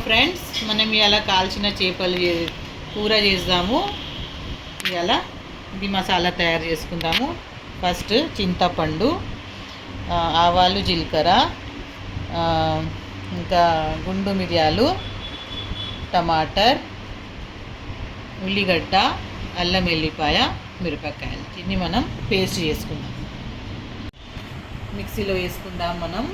Friends, మనం ఇలా కాల్చిన చేపలు కూర చేద్దాము. ఇలా ఇది మసాలా తయారు చేసుకుందాము. ఫస్ట్ చింతపండు, ఆవాలు, జీలకర్ర, ఇంకా గుండు మిరియాలు, టమాటర్, ఉల్లిగడ్డ, అల్లం వెల్లిపాయ, మిరపకాయలు దీన్ని మనం పేస్ట్ చేసుకుందాం. మిక్సీలో వేసుకుందాం మనం.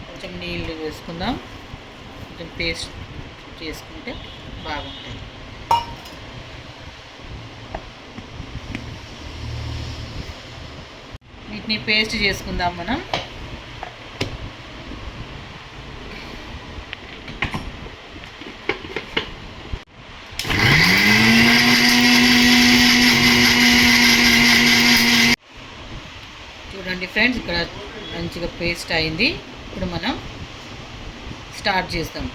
కొంచెం నీళ్ళు వేసుకుందాం. కొంచెం పేస్ట్ చేసుకుంటే బాగుంటుంది. వీటిని పేస్ట్ చేసుకుందాం మనం. చూడండి ఫ్రెండ్స్, ఇక్కడ మంచిగా పేస్ట్ అయింది. ఇప్పుడు మనం స్టార్ట్ చేస్తాం.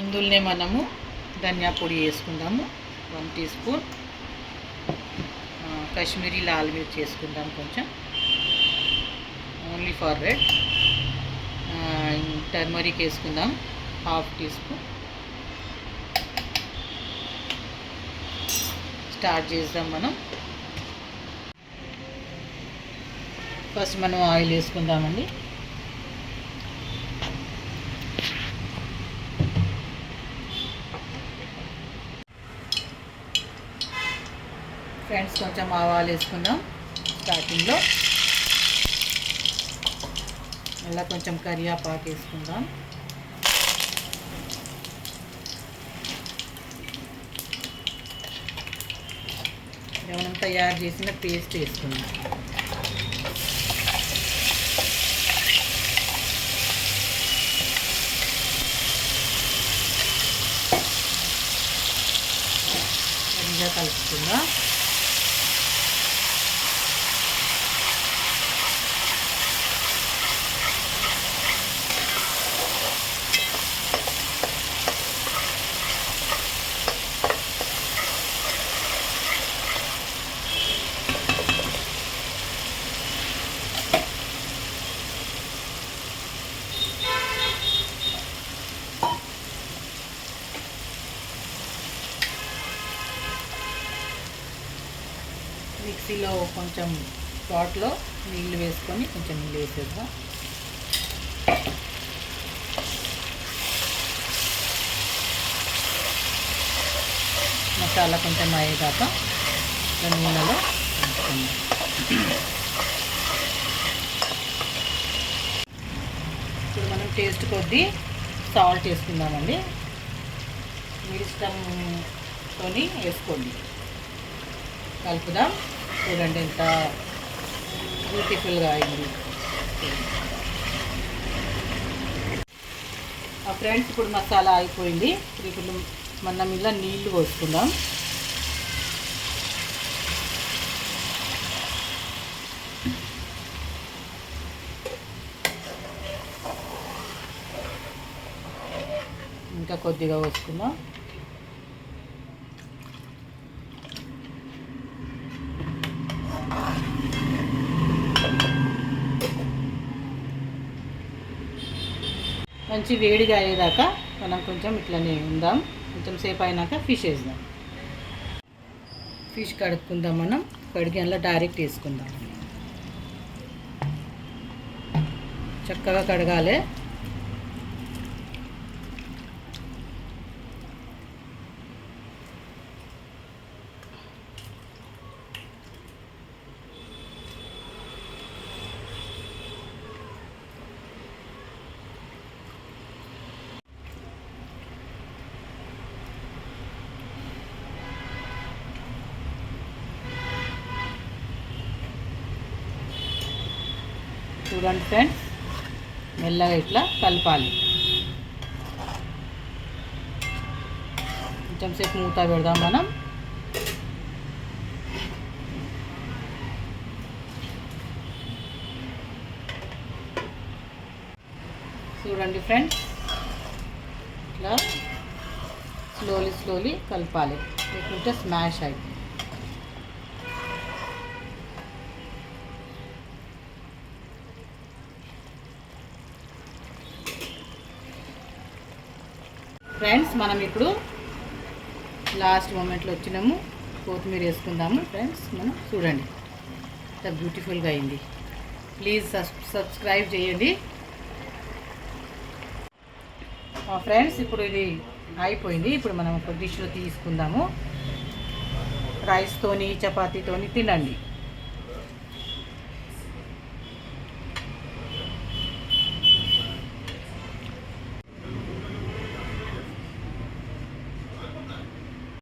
ఇందులోనే మనము ధనియా పొడి వేసుకుందాము. 1 టీ స్పూన్ కాశ్మీరీ లాల్ మిర్చి వేసుకుందాం, కొంచెం ఓన్లీ ఫర్ రెడ్. టర్మరిక్ వేసుకుందాం 1/2 టీ స్పూన్. స్టార్ట్ చేద్దాం మనం. ఫస్ట్ మనం ఆయిల్ వేసుకుందామండి. ఫ్రెండ్స్, కొంచెం ఆవాలు వేసుకుందాం స్టార్టింగ్లో. అలా కొంచెం కరివేపాకు వేసుకుందాం. మనం తయారు చేసిన పేస్ట్ వేసుకుందాం. సరిగా కలుపుకుందాం. మిక్సీలో కొంచెం పాట్లో నీళ్ళు వేసుకొని కొంచెం నీళ్ళు వేసేద్దాం. మసాలా కొంచెం అయ్యేదాకా నూనెలో ఉంచుకుందాం. ఇప్పుడు మనం టేస్ట్ కొద్దీ సాల్ట్ వేసుకుందామండి. మీ ఇష్టంతో వేసుకోండి. కలుపుదాం. చూడండి ఎంత బ్యూటిఫుల్గా అయింది. ఫ్రెండ్స్, ఇప్పుడు మసాలా అయిపోయింది. ఇప్పుడు మనం ఇలా నీళ్లు పోసుకుందాం. ఇంకా కొద్దిగా పోసుకుందాం. మంచి వేడిగా అయ్యేదాకా మనం కొంచెం ఇట్లనే ఉందాం. కొంచెం సేపు అయినాక ఫిష్ వేద్దాం. ఫిష్ కడుక్కుందాం. మనం కడిగి అందులో డైరెక్ట్ వేసుకుందాం. చక్కగా కడగాలి. చూడండి ఫ్రెండ్స్, మెల్లగా ఇట్లా కలపాలి. కొంచెం సేపు మూత పెడదాం మనం. చూడండి ఫ్రెండ్స్, ఇట్లా స్లోలీ కలపాలి, లేకుంటే స్మాష్ అవుతుంది. ఫ్రెండ్స్ మనం ఇప్పుడు లాస్ట్ మూమెంట్లో వచ్చినాము. కొత్తిమీర వేసుకుందాము. ఫ్రెండ్స్ మనం చూడండి ఎంత బ్యూటిఫుల్గా అయింది. ప్లీజ్ సబ్స్క్రైబ్ చేయండి. ఫ్రెండ్స్ ఇప్పుడు ఇది అయిపోయింది. ఇప్పుడు మనం ఒక డిష్లో తీసుకుందాము. రైస్తోని చపాతీతోని తినండి.